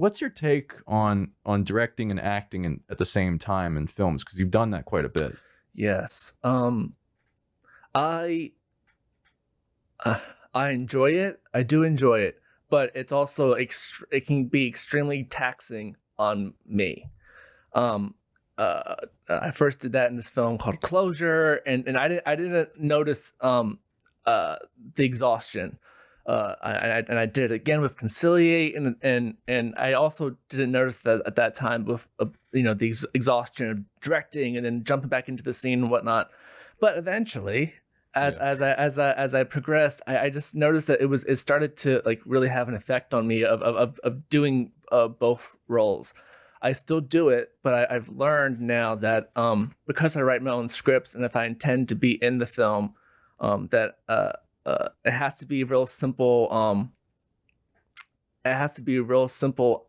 what's your take on directing and acting at the same time in films? Because you've done that quite a bit. Yes. I I enjoy it. I do enjoy it, but it's also it can be extremely taxing on me. Um, I first did that in this film called Closure, and I didn't notice the exhaustion. I did it again with Conciliate, and I also didn't notice that at that time with the exhaustion of directing and then jumping back into the scene and whatnot. But eventually, as I progressed, I just noticed that it started to like really have an effect on me of doing both roles. I still do it, but I've learned now that because I write my own scripts, and if I intend to be in the film, that it has to be real simple. It has to be a real simple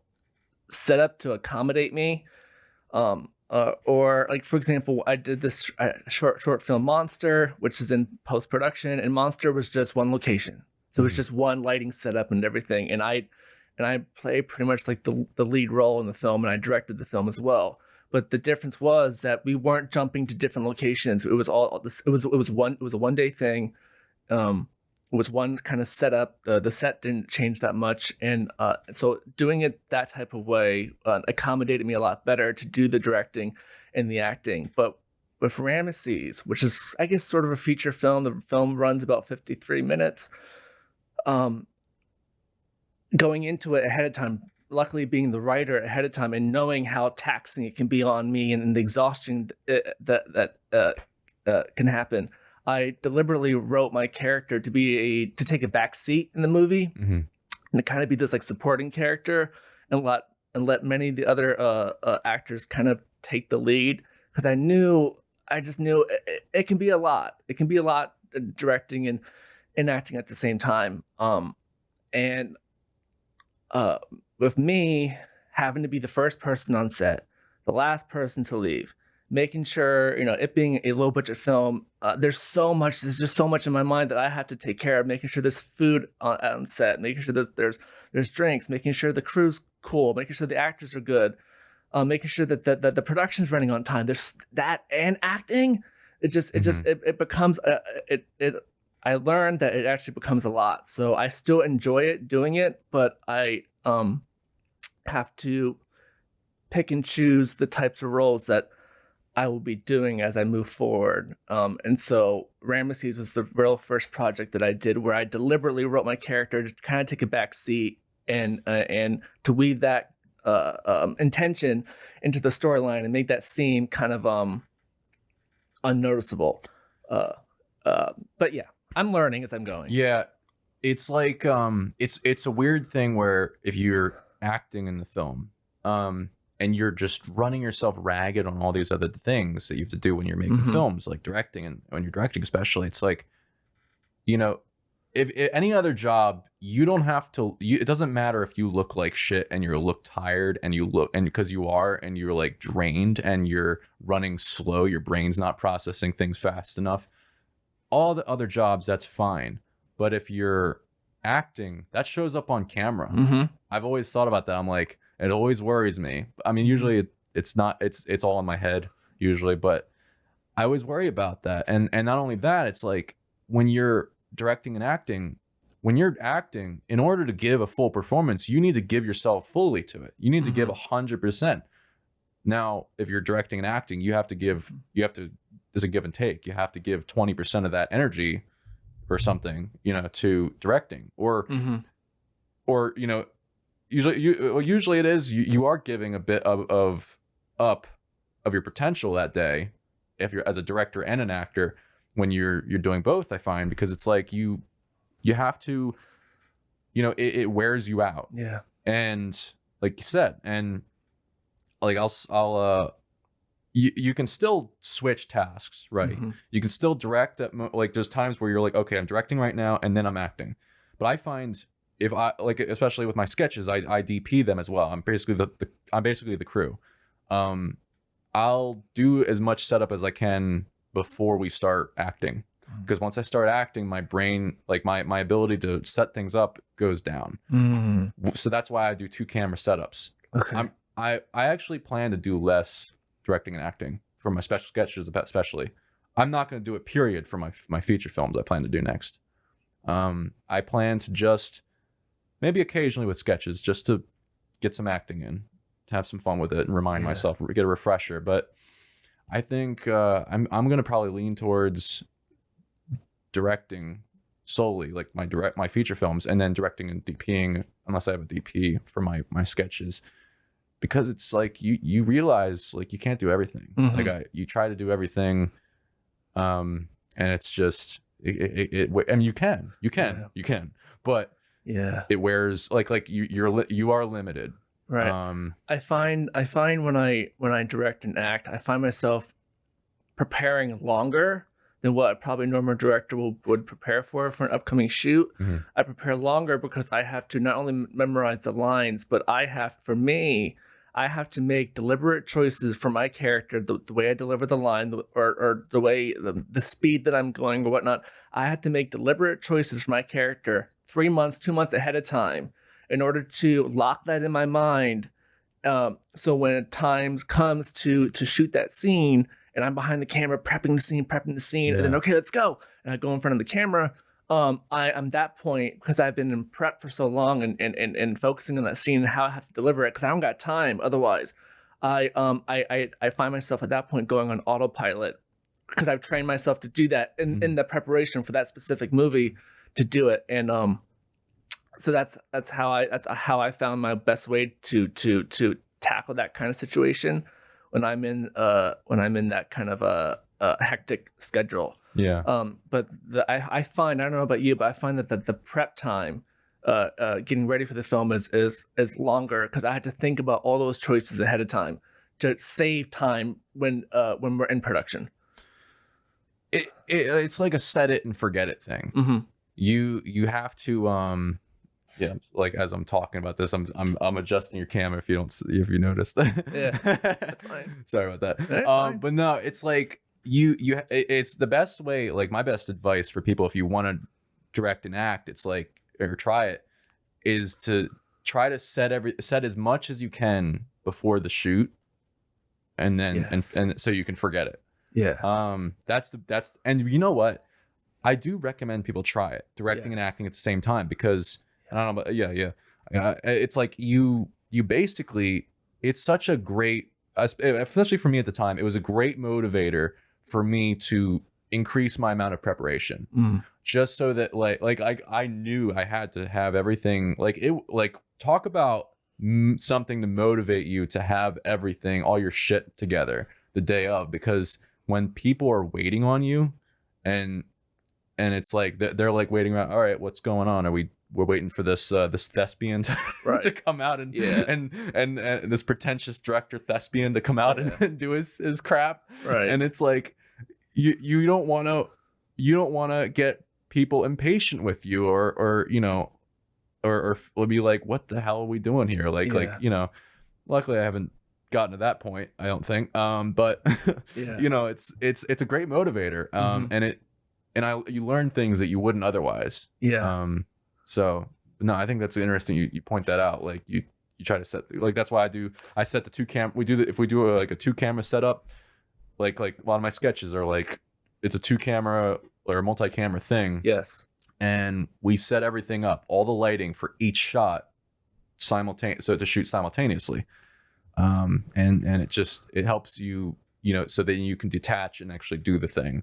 setup to accommodate me. Or like, for example, I did this short film Monster, which is in post production, and Monster was just one location, so it was just one lighting setup and everything, and I play pretty much like the lead role in the film, and I directed the film as well. But the difference was that we weren't jumping to different locations. It was all this. It was a 1 day thing. It was one kind of setup. The set didn't change that much, and so doing it that type of way accommodated me a lot better to do the directing and the acting. But with Rameses, which is I guess sort of a feature film, the film runs about 53 minutes. Going into it ahead of time, luckily being the writer ahead of time and knowing how taxing it can be on me and the exhaustion that can happen, I deliberately wrote my character to take a back seat in the movie, and to kind of be this like supporting character, and let many of the other actors kind of take the lead, because I just knew it can be a lot. It can be a lot directing and acting at the same time. And with me having to be the first person on set, the last person to leave, making sure, it being a low budget film, there's just so much in my mind that I have to take care of, making sure there's food on set, making sure there's drinks, making sure the crew's cool, making sure the actors are good, making sure that the production's running on time. There's that, and acting. It becomes I learned that it actually becomes a lot. So I still enjoy it doing it, but I have to pick and choose the types of roles that I will be doing as I move forward. And so Rameses was the real first project that I did where I deliberately wrote my character to kind of take a back seat and to weave that intention into the storyline and make that seem kind of unnoticeable. But yeah, I'm learning as I'm going. Yeah, it's like it's a weird thing where if you're acting in the film, and you're just running yourself ragged on all these other things that you have to do when you're making films, like directing, and when you're directing especially, it's like, if any other job, you don't have to, it doesn't matter if you look like shit and you look tired and because you are, and you're like drained and you're running slow, your brain's not processing things fast enough. All the other jobs, that's fine. But if you're acting, that shows up on camera. I've always thought about that. I'm like, it always worries me. I mean, usually it's not, it's all in my head usually, but I always worry about that. And not only that, it's like when you're directing and acting, when you're acting, in order to give a full performance, you need to give yourself fully to it. You need to give 100%. Now, if you're directing and acting, there's a give and take. You have to give 20% of that energy or something, to directing, or usually it is you are giving a bit of your potential that day, if you're as a director and an actor, when you're doing both, I find, because it's like you have to, it wears you out. Yeah. And like you said, and like you can still switch tasks, right? You can still direct at like there's times where you're like, okay, I'm directing right now and then I'm acting. But I find, if I like, especially with my sketches, I DP them as well. I'm basically the crew. I'll do as much setup as I can before we start acting. because once I start acting, my brain, like my ability to set things up goes down. So that's why I do 2 camera setups. Okay. I actually plan to do less directing and acting for my special sketches, especially. I'm not going to do it period for my feature films I plan to do next. I plan to just maybe occasionally with sketches just to get some acting in, to have some fun with it and remind myself, get a refresher. But I think I'm going to probably lean towards directing solely, like my feature films, and then directing and DPing unless I have a DP for my sketches, because it's like you realize like you can't do everything. Like you try to do everything, and it's just I mean you can, but it wears like you are limited. Right. I find when I direct and act, I find myself preparing longer than what probably a normal director would prepare for an upcoming shoot. I prepare longer because I have to not only memorize the lines, but I have to make deliberate choices for my character, the way I deliver the line, or the way the speed that I'm going or whatnot. I have to make deliberate choices for my character 3 months, 2 months ahead of time in order to lock that in my mind. So when time comes to shoot that scene, and I'm behind the camera prepping the scene, and then okay, let's go, and I go in front of the camera. I'm that point, because I've been in prep for so long and focusing on that scene and how I have to deliver it, because I don't got time otherwise. I find myself at that point going on autopilot, because I've trained myself to do that in the preparation for that specific movie to do it. And so that's how I found my best way to tackle that kind of situation when I'm in that kind of a hectic schedule. But I find, I don't know about you, but I find that the prep time, getting ready for the film is longer, because I had to think about all those choices ahead of time to save time when we're in production. It's like a set it and forget it thing. You have to like as I'm talking about this, I'm adjusting your camera if you noticed. That's fine. Sorry about that. But no, it's like it's the best way, like my best advice for people if you want to direct and act, it's like, or try it, is to try to set as much as you can before the shoot, and then and so you can forget it. That's and you know what, I do recommend people try it, directing and acting at the same time, because I don't know, but it's like you basically, it's such a great, especially for me at the time, it was a great motivator for me to increase my amount of preparation, just so that like I knew I had to have everything, like talk about something to motivate you to have everything, all your shit together the day of, because when people are waiting on you and it's like they're like waiting around, all right, what's going on, we're waiting for this thespian to come out and this pretentious director thespian to come out and do his crap. And it's like you don't want to get people impatient with you, or be like, what the hell are we doing here? Like luckily I haven't gotten to that point, I don't think. But it's a great motivator. And you learn things that you wouldn't otherwise. So no, I think that's interesting. You point that out. Like you try to set, like, that's why I set the 2 camera. If we do a 2 camera setup, like a lot of my sketches are like, it's a 2 camera or a multi-camera thing. And we set everything up, all the lighting for each shot so to shoot simultaneously. And it helps you, so that you can detach and actually do the thing.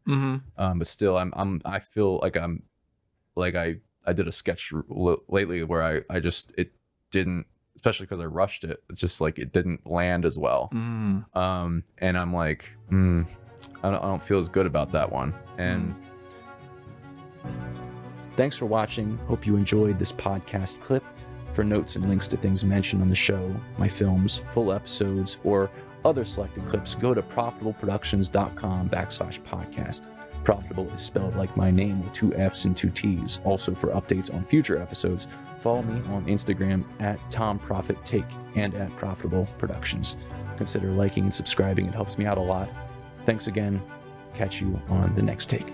But still I feel like I did a sketch lately where it didn't, especially because I rushed it. It's just like it didn't land as well. And I'm like, I don't feel as good about that one. And thanks for watching. Hope you enjoyed this podcast clip. For notes and links to things mentioned on the show, my films, full episodes, or other selected clips, go to proffitableproductions.com/podcast. Profitable is spelled like my name with 2 F's and 2 T's. Also, for updates on future episodes, follow me on Instagram at Proffitt Take and at Profitable Productions. Consider liking and subscribing. It helps me out a lot. Thanks again. Catch you on the next take.